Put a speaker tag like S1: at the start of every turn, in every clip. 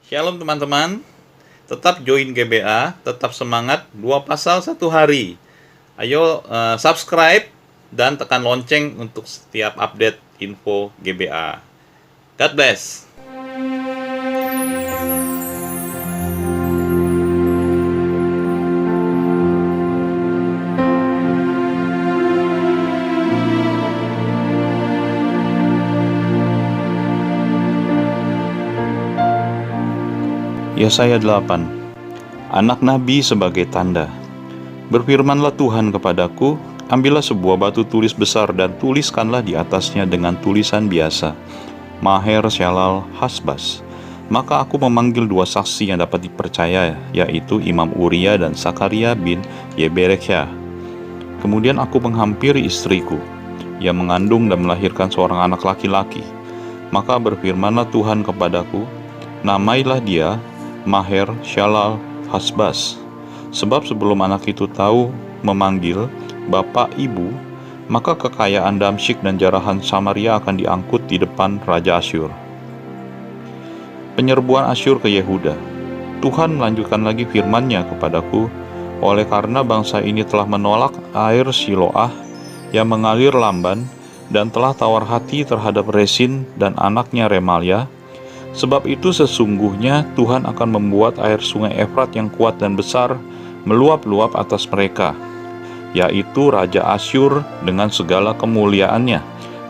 S1: Shalom teman-teman, tetap join GBA, tetap semangat, 2 pasal 1 hari. Ayo subscribe dan tekan lonceng untuk setiap update info GBA. God bless.
S2: Yesaya 8. Anak Nabi sebagai tanda. Berfirmanlah Tuhan kepadaku, ambillah sebuah batu tulis besar dan tuliskanlah di atasnya dengan tulisan biasa, Maher Shalal Hasbas. Maka aku memanggil 2 saksi yang dapat dipercaya, yaitu Imam Uria dan Sakaria bin Yeberekhya. Kemudian aku menghampiri istriku, yang mengandung dan melahirkan seorang anak laki-laki. Maka berfirmanlah Tuhan kepadaku, namailah dia Maher Shalal Hasbas, sebab sebelum anak itu tahu memanggil bapak ibu, maka kekayaan Damsyik dan jarahan Samaria akan diangkut di depan Raja Asyur. Penyerbuan Asyur ke Yehuda. Tuhan melanjutkan lagi firman-Nya kepadaku, oleh karena bangsa ini telah menolak air Siloah yang mengalir lamban, dan telah tawar hati terhadap Resin dan anaknya Remalia, sebab itu sesungguhnya Tuhan akan membuat air sungai Efrat yang kuat dan besar meluap-luap atas mereka, yaitu Raja Asyur dengan segala kemuliaannya.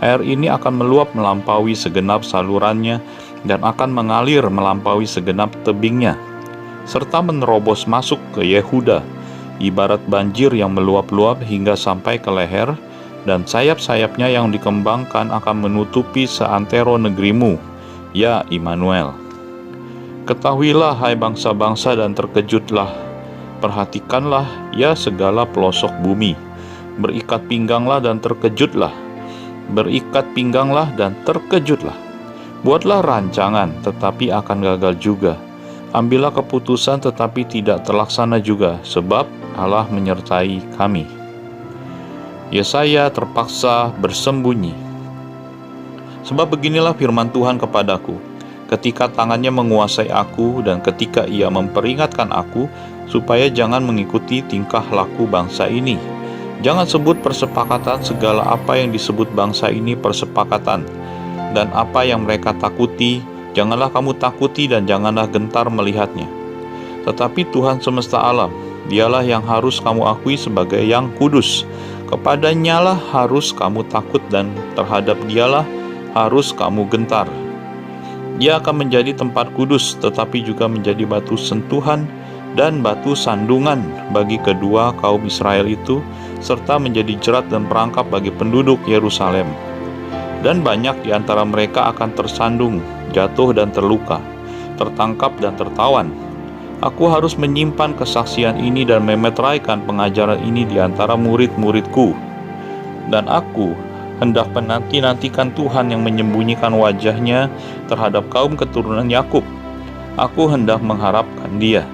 S2: Air ini akan meluap melampaui segenap salurannya dan akan mengalir melampaui segenap tebingnya, serta menerobos masuk ke Yehuda, ibarat banjir yang meluap-luap hingga sampai ke leher, dan sayap-sayapnya yang dikembangkan akan menutupi seantero negerimu, ya Immanuel. Ketahuilah hai bangsa-bangsa dan terkejutlah, perhatikanlah ya segala pelosok bumi, berikat pingganglah dan terkejutlah, berikat pingganglah dan terkejutlah. Buatlah rancangan tetapi akan gagal juga, ambillah keputusan tetapi tidak terlaksana juga, sebab Allah menyertai kami. Yesaya terpaksa bersembunyi. Sebab beginilah firman Tuhan kepadaku, ketika tangannya menguasai aku dan ketika ia memperingatkan aku, supaya jangan mengikuti tingkah laku bangsa ini. Jangan sebut persepakatan segala apa yang disebut bangsa ini persepakatan, dan apa yang mereka takuti, janganlah kamu takuti dan janganlah gentar melihatnya. Tetapi Tuhan semesta alam, dialah yang harus kamu akui sebagai yang kudus. Kepadanyalah harus kamu takut dan terhadap dialah harus kamu gentar. Dia akan menjadi tempat kudus, tetapi juga menjadi batu sentuhan dan batu sandungan bagi kedua kaum Israel itu, serta menjadi jerat dan perangkap bagi penduduk Yerusalem. Dan banyak di antara mereka akan tersandung, jatuh dan terluka, tertangkap dan tertawan. Aku harus menyimpan kesaksian ini dan memeteraikan pengajaran ini di antara murid-muridku. Dan aku hendak menanti-nantikan Tuhan yang menyembunyikan wajahnya terhadap kaum keturunan Yakub. Aku hendak mengharapkan Dia.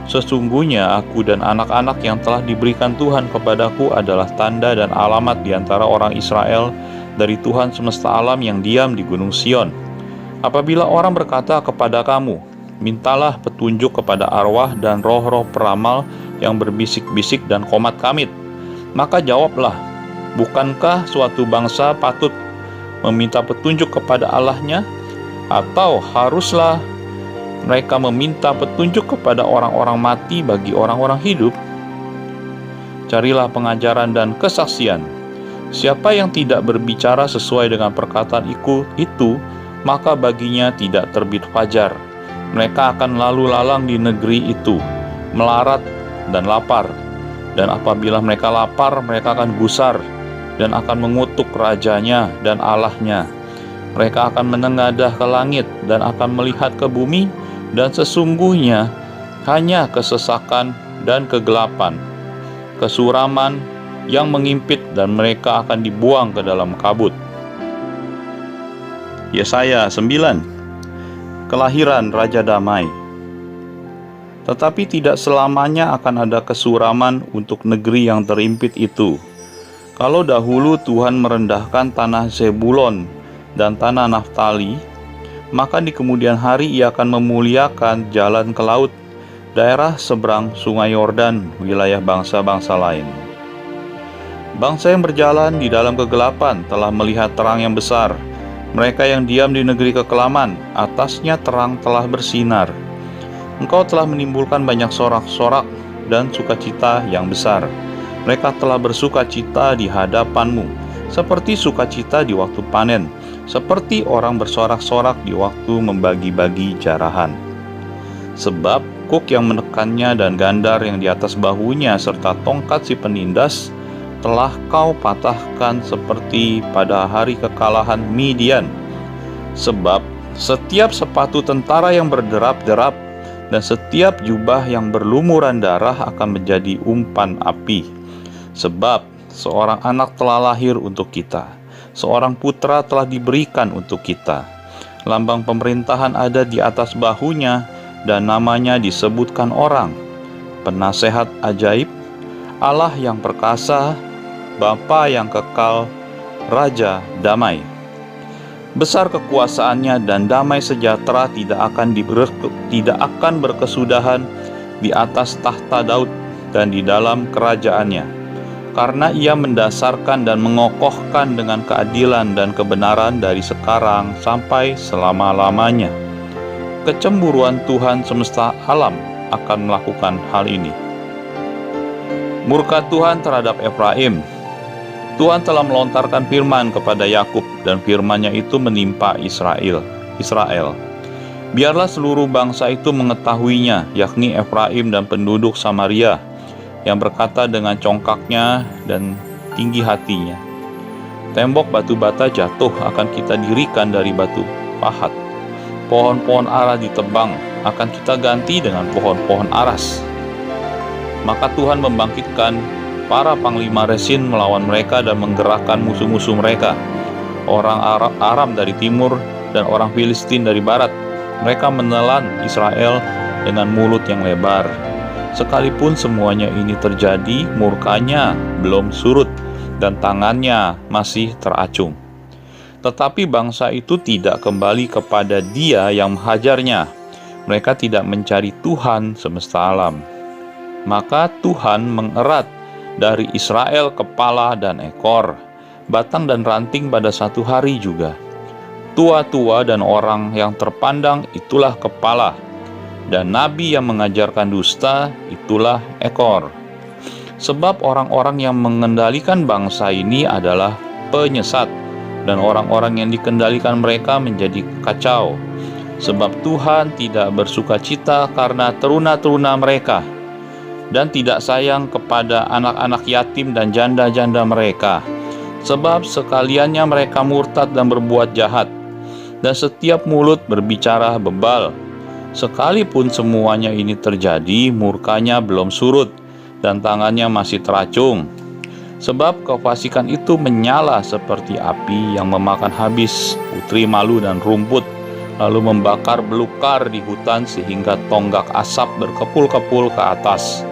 S2: Sesungguhnya aku dan anak-anak yang telah diberikan Tuhan kepadaku adalah tanda dan alamat di antara orang Israel dari Tuhan semesta alam yang diam di Gunung Sion. Apabila orang berkata kepada kamu, mintalah petunjuk kepada arwah dan roh-roh peramal yang berbisik-bisik dan komat kamit, maka jawablah, bukankah suatu bangsa patut meminta petunjuk kepada Allahnya? Atau haruslah mereka meminta petunjuk kepada orang-orang mati bagi orang-orang hidup? Carilah pengajaran dan kesaksian. Siapa yang tidak berbicara sesuai dengan perkataan itu, maka baginya tidak terbit fajar. Mereka akan lalu lalang di negeri itu, melarat dan lapar. Dan apabila mereka lapar, mereka akan gusar dan akan mengutuk rajanya dan Allahnya. Mereka akan menengadah ke langit dan akan melihat ke bumi, dan sesungguhnya hanya kesesakan dan kegelapan, kesuraman yang mengimpit, dan mereka akan dibuang ke dalam kabut. Yesaya 9. Kelahiran Raja Damai. Tetapi tidak selamanya akan ada kesuraman untuk negeri yang terimpit itu. Kalau dahulu Tuhan merendahkan tanah Zebulon dan tanah Naftali, Maka di kemudian hari ia akan memuliakan jalan ke laut, daerah seberang sungai Yordan, wilayah bangsa-bangsa lain. Bangsa yang berjalan di dalam kegelapan telah melihat terang yang besar. Mereka yang diam di negeri kekelaman, atasnya terang telah bersinar. Engkau telah menimbulkan banyak sorak-sorak dan sukacita yang besar. Mereka telah bersukacita di hadapanmu, seperti sukacita di waktu panen, seperti orang bersorak-sorak di waktu membagi-bagi jarahan. Sebab kuk yang menekannya dan gandar yang di atas bahunya serta tongkat si penindas telah kau patahkan seperti pada hari kekalahan Midian. Sebab setiap sepatu tentara yang berderap-derap dan setiap jubah yang berlumuran darah akan menjadi umpan api. Sebab seorang anak telah lahir untuk kita, seorang putra telah diberikan untuk kita. Lambang pemerintahan ada di atas bahunya, dan namanya disebutkan orang, Penasehat Ajaib, Allah yang perkasa, Bapa yang kekal, Raja Damai. Besar kekuasaannya dan damai sejahtera tidak akan berkesudahan di atas tahta Daud dan di dalam kerajaannya, karena ia mendasarkan dan mengokohkan dengan keadilan dan kebenaran dari sekarang sampai selama-lamanya. Kecemburuan Tuhan semesta alam akan melakukan hal ini. Murka Tuhan terhadap Efraim. Tuhan telah melontarkan firman kepada Yakub, dan firman-Nya itu menimpa Israel. Biarlah seluruh bangsa itu mengetahuinya, yakni Efraim dan penduduk Samaria, yang berkata dengan congkaknya dan tinggi hatinya, tembok batu bata jatuh akan kita dirikan dari batu pahat. Pohon-pohon ara ditebang akan kita ganti dengan pohon-pohon aras. Maka Tuhan membangkitkan para panglima Resin melawan mereka dan menggerakkan musuh-musuh mereka, orang Aram dari timur dan orang Filistin dari barat. Mereka menelan Israel dengan mulut yang lebar. Sekalipun semuanya ini terjadi, murkanya belum surut dan tangannya masih teracung. Tetapi bangsa itu tidak kembali kepada Dia yang menghajarnya. Mereka tidak mencari Tuhan semesta alam. Maka Tuhan mengerat dari Israel kepala dan ekor, batang dan ranting pada satu hari juga. Tua-tua dan orang yang terpandang itulah kepala, dan nabi yang mengajarkan dusta itulah ekor. Sebab orang-orang yang mengendalikan bangsa ini adalah penyesat, dan orang-orang yang dikendalikan mereka menjadi kacau. Sebab Tuhan tidak bersukacita karena teruna-teruna mereka, dan tidak sayang kepada anak-anak yatim dan janda-janda mereka. Sebab sekaliannya mereka murtad dan berbuat jahat, dan setiap mulut berbicara bebal. Sekalipun semuanya ini terjadi, murkanya belum surut, dan tangannya masih teracung. Sebab kefasikan itu menyala seperti api yang memakan habis putri malu dan rumput, lalu membakar belukar di hutan sehingga tonggak asap berkepul-kepul ke atas.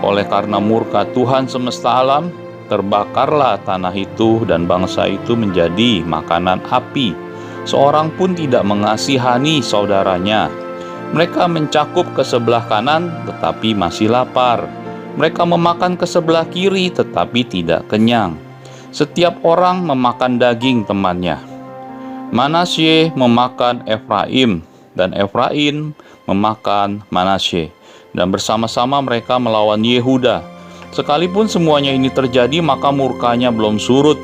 S2: Oleh karena murka Tuhan semesta alam, terbakarlah tanah itu dan bangsa itu menjadi makanan api. Seorang pun tidak mengasihani saudaranya. Mereka mencakup ke sebelah kanan tetapi masih lapar. Mereka memakan ke sebelah kiri tetapi tidak kenyang. Setiap orang memakan daging temannya. Manasye memakan Efraim, dan Efraim memakan Manasye, dan bersama-sama mereka melawan Yehuda. Sekalipun semuanya ini terjadi, maka murkanya belum surut,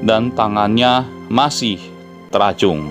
S2: dan tangannya masih teracung.